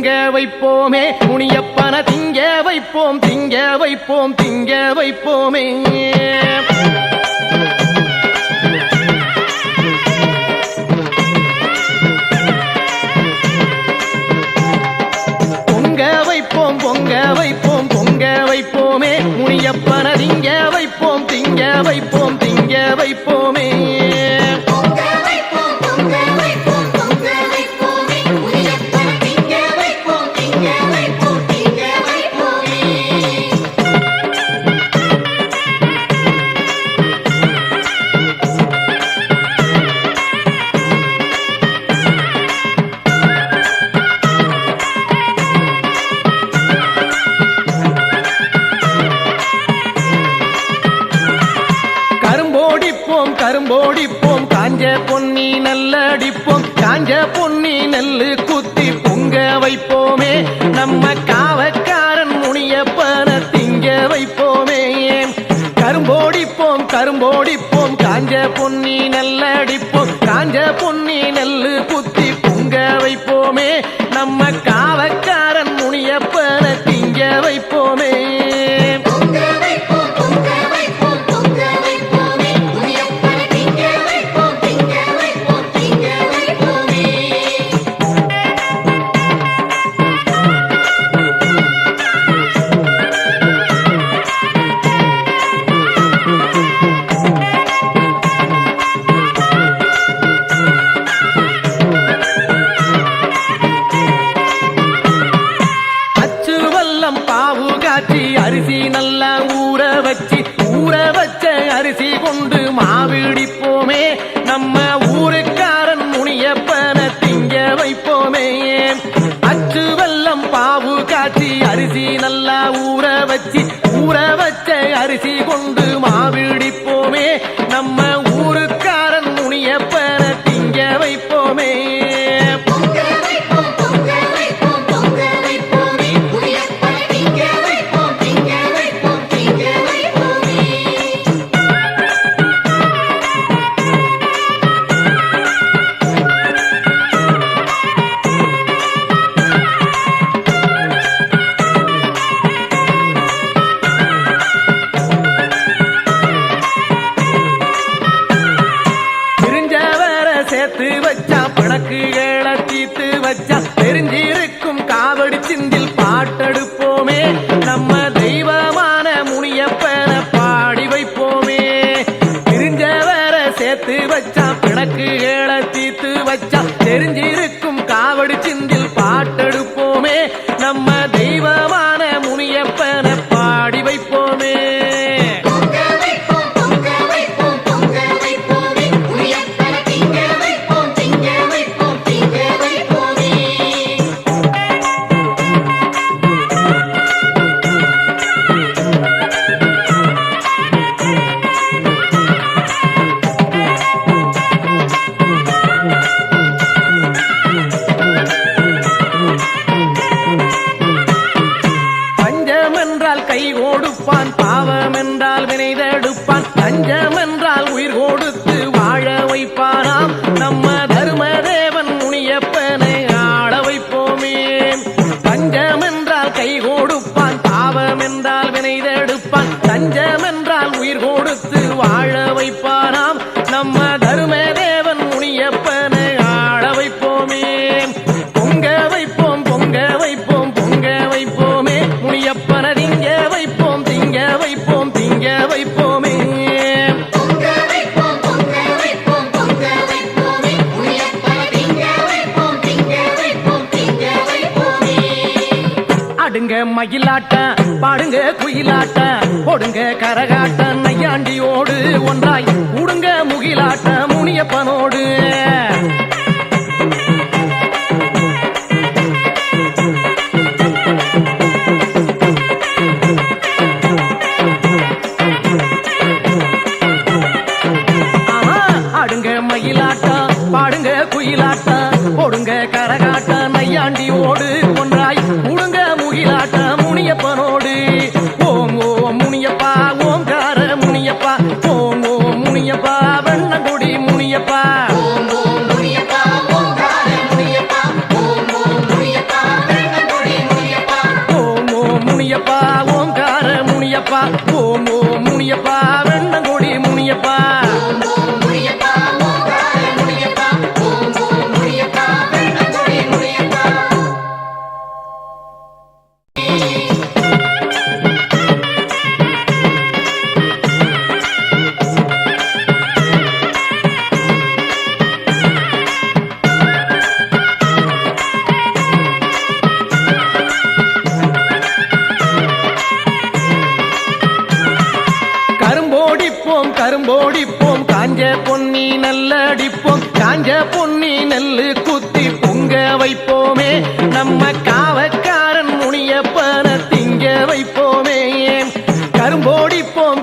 பொங்க வைப்போமே முனியப்பன திங்க வைப்போம் திங்க வைப்போம் திங்க வைப்போமே பொங்க வைப்போம் பொங்க வைப்போம் பொங்க வைப்போமே முனியப்பன திங்க வைப்போம் திங்க வைப்போம் திங்க வைப்போமே கரும்போடிப்போம் காஞ்ச பொன்னி நல்லடிப்போம் காஞ்ச பொன்னி நெல்லு குத்தி பொங்க வைப்போமே நம்ம காவக்காரன் முனியப்பன திங்க வைப்போமே கரும்போடிப்போம் கரும்போடிப்போம் காஞ்ச பொன்னி நல்லடிப்போம் காஞ்ச பொன்னி நெல்லு குத்தி பொங்க வைப்போமே நம்ம காவக்காரன் முனியப்பன திங்க வைப்போமே அரிசி நல்லா ஊற வச்ச அரிசி கொண்டு மாவிடிப்போமே நம்ம ஊருக்காரன் முனியப்பன திங்க வைப்போமே அச்சு வெல்லம் பாவு காய்ச்சி அரிசி நல்லா ஊற வச்ச அரிசி கொண்டு மாவிடிப்போமே நம்ம ஊருக்காரன் முனியப்பன திங்க வைப்போமே சேர்த்து வச்சா பிணக்குகளை தீர்த்து வச்சா தெரிஞ்சிருக்கும் காவடி சிந்தில் பாட்டெடுப்போமே நம்ம தெய்வமான முனியப்பன பாடி வைப்போமே பிரிஞ்சவர சேர்த்து வச்சா பிணக்குகளை தீர்த்து வச்சா தெரிஞ்சிருக்கும் காவடி சிந்தில் பாட்டெடுப்போமே நம்ம தெய்வமான முனியப்பன பாடி வைப்போமே கை கொடுப்பான் பாவம் என்றால் வினைதெடுப்பான் தஞ்சம் என்றால் உயிர் கொடுத்து வாழ வைப்பானாம் நம்ம தர்மதேவன் முனியப்பனை ஆள வைப்போமே பஞ்சம் என்றால் கை கொடுப்பான் பாவம் என்றால் வினைதெடுப்பான் தஞ்சம் என்றால் உயிர் கொடுத்து வாழ வைப்பானாம் நம்ம தர்மதேவன் முனியப்பனை ஆள வைப்போமே பொங்க வைப்போம் பொங்க வைப்போம் பொங்க வைப்போமே முனியப்பன திங்க வைப்போம் திங்க வைப்போம் திங்க வைப்போமே அடுங்க மயிலாட்டம் பாடுங்க குயிலாட்டம் போடுங்க கரகாட்டம் நையாண்டியோடு ஒன்றாய் கூடுங்க முகிலாட்டம் முனியப்பனோடு முனியப்பா ஓம் ஓம் முனியப்பா வெண்ணங்கொடி முனியப்பா கரும்போடிப்போம் காஞ்ச பொன்னி நல்லடிப்போம் காஞ்ச பொன்னி நெல்லு குத்தி பொங்க வைப்போமே நம்ம காவக்காரன் முனியப்பன திங்க வைப்போமே கரும்போடிப்போம்